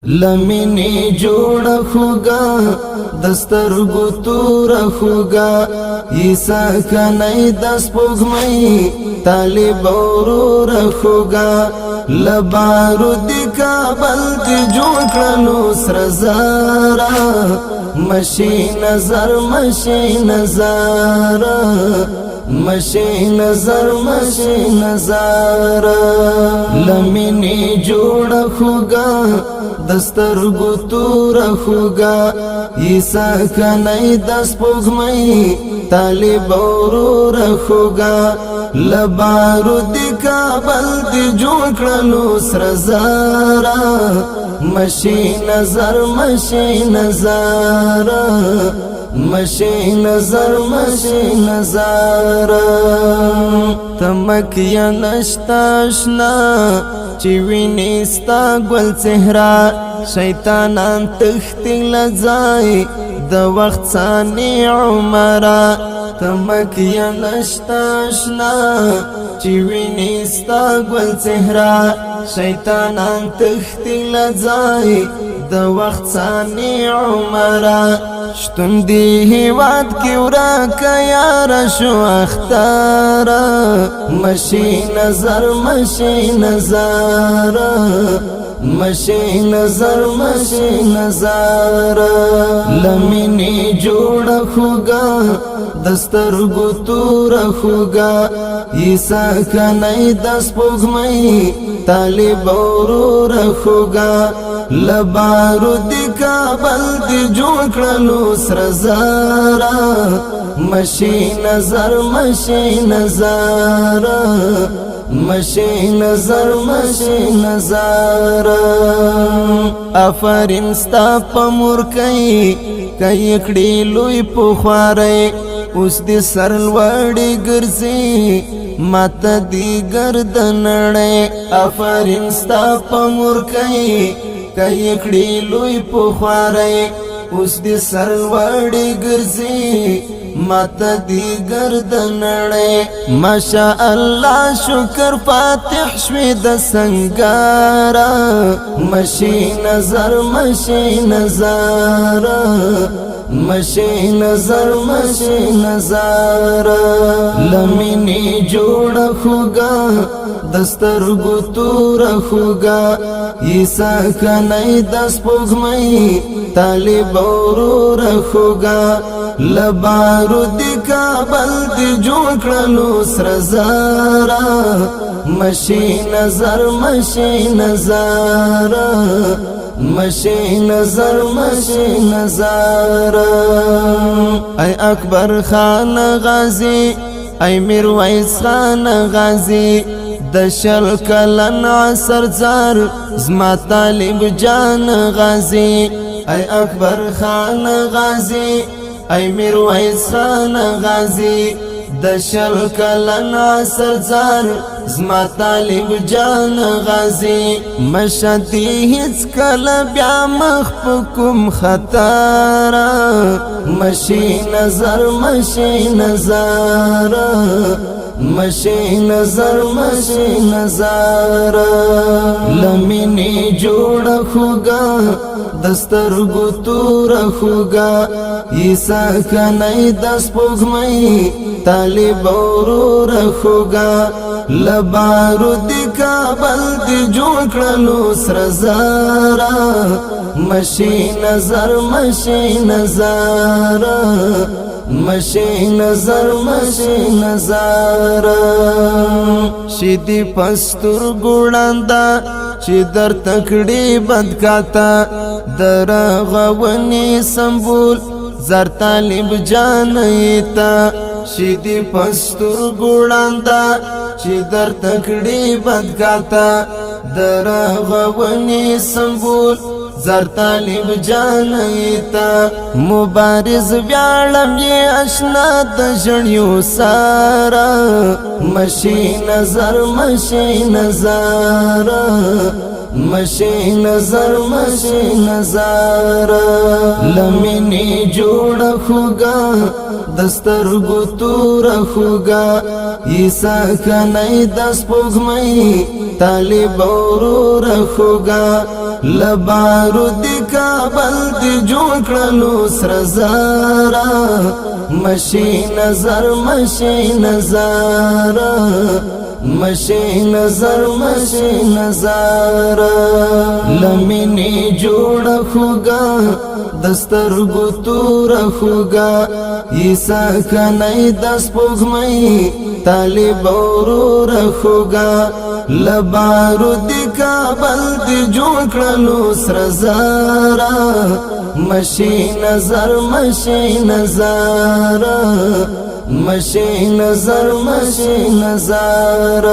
लमिनी जोड़ खुगा दस्तरगु तूर खुगा ईसा का नई दस पुगमई तालिब और खुगा लबारुद का बल्द जोड़लो सरजारा मशीन नजर मशीन नजारा मशीन नजर मशीन नजारा लमिनी जोड़ खुगा दस्तरगु तूर खुगा ईसा का नई दस पुगमई तालिब और खुगा लबारुद का बल्द जोड़लो सरजारा मशीन नजर मशीन नजारा मशीन नजर मशीन नजारा तमकिया नश्ताशना चिविनिस्ता गुल चेहरा शैतानान तख्ती लजाई द वक्त सानी उमरा तमकिया नश्ताशना चिविनिस्ता गुल चेहरा शैतानान तख्ती लजाई द वक्त सानी उमरा شتون دی هیواد کی ورا کیا رشو اختارا مشی نظر مشی نظارا مشی نظر مشی نظارا لمینی جوڑ خوگا دسترگو تور خوگا عیسا کا نئی دس پوگمئی طالب اور خوگا لبارود کا بلد جوڑلو سرزارا مشی نظر مشی نظارا مشی نظر مشی نظارا افرین ستا پمور کئی کئی کڑی لوی پخوارے اس دی سرلوڑی گرزی مات دی گردنڑے افرین ستا پمور کئی کئی کڑی لوی پخوارے اس دی سرلوڑی گرزی مات دی گردنڑے ماشاء اللہ شکر فاتح شوی د سنگارا مشی نظر مشی نظارا مشی نظر مشی نظارا لمینی جوڑ خوگا دسترگو تور خوگا عیسا کا نئی دس پوگمئی طالب اور خوگا لبارود کا بلد جوڑلو سرزارا مشی نظر مشی نظارا مشی نظر مشی نظارا اے اکبر خان غازی اے میرویس خان غازی دشل کلن عصر زار زما طالب جان غازی اے اکبر خان غازی اے میرویس خان غازی دشل کلن عصر زار زما طالب جان غازی مشتی هیڅ کله بیا مخ پکم خطارا مشی نظر مشی نظارا مشی نظر مشی نظارا لمینی جوڑ خوگا دسترگو تور خوگا عیسا کا نئی دس پوگمئی طالب اور خوگا لبارود کا بلد جوڑلو سرزارا مشی نظر مشی نظارا مشی نظر مشی نظارا شیدی پستر گوڑاندا چی در تکڑی بدکاتا در غونی سمبول زر طالب جانیتا شیدی پستر گوڑاندا چی در تکڑی بدکاتا در غونی سمبول زر طالب جانیتا مبارز ویالم یہ اشنا دجڑیو سارا مشی نظر مشی نظارا مشی نظر مشی نظارا لمینی جوڑ خوگا دسترگو تور خوگا عیسا کا نئی دس پوگمئی طالب اور خوگا لبارو دی کابل دی جوړ کړلو سر زارا مشي نظر مشي نظر مشي نظر مشي نظر لمنی جوړ خوګه دسترګو تور خوګه ایسا کنای دس پوغمئی طالب ورور خوګه لبارو دی کابل دی جوړ کړلو سر زارا مشي نظر مشي نظر مشي نظر مشي نظر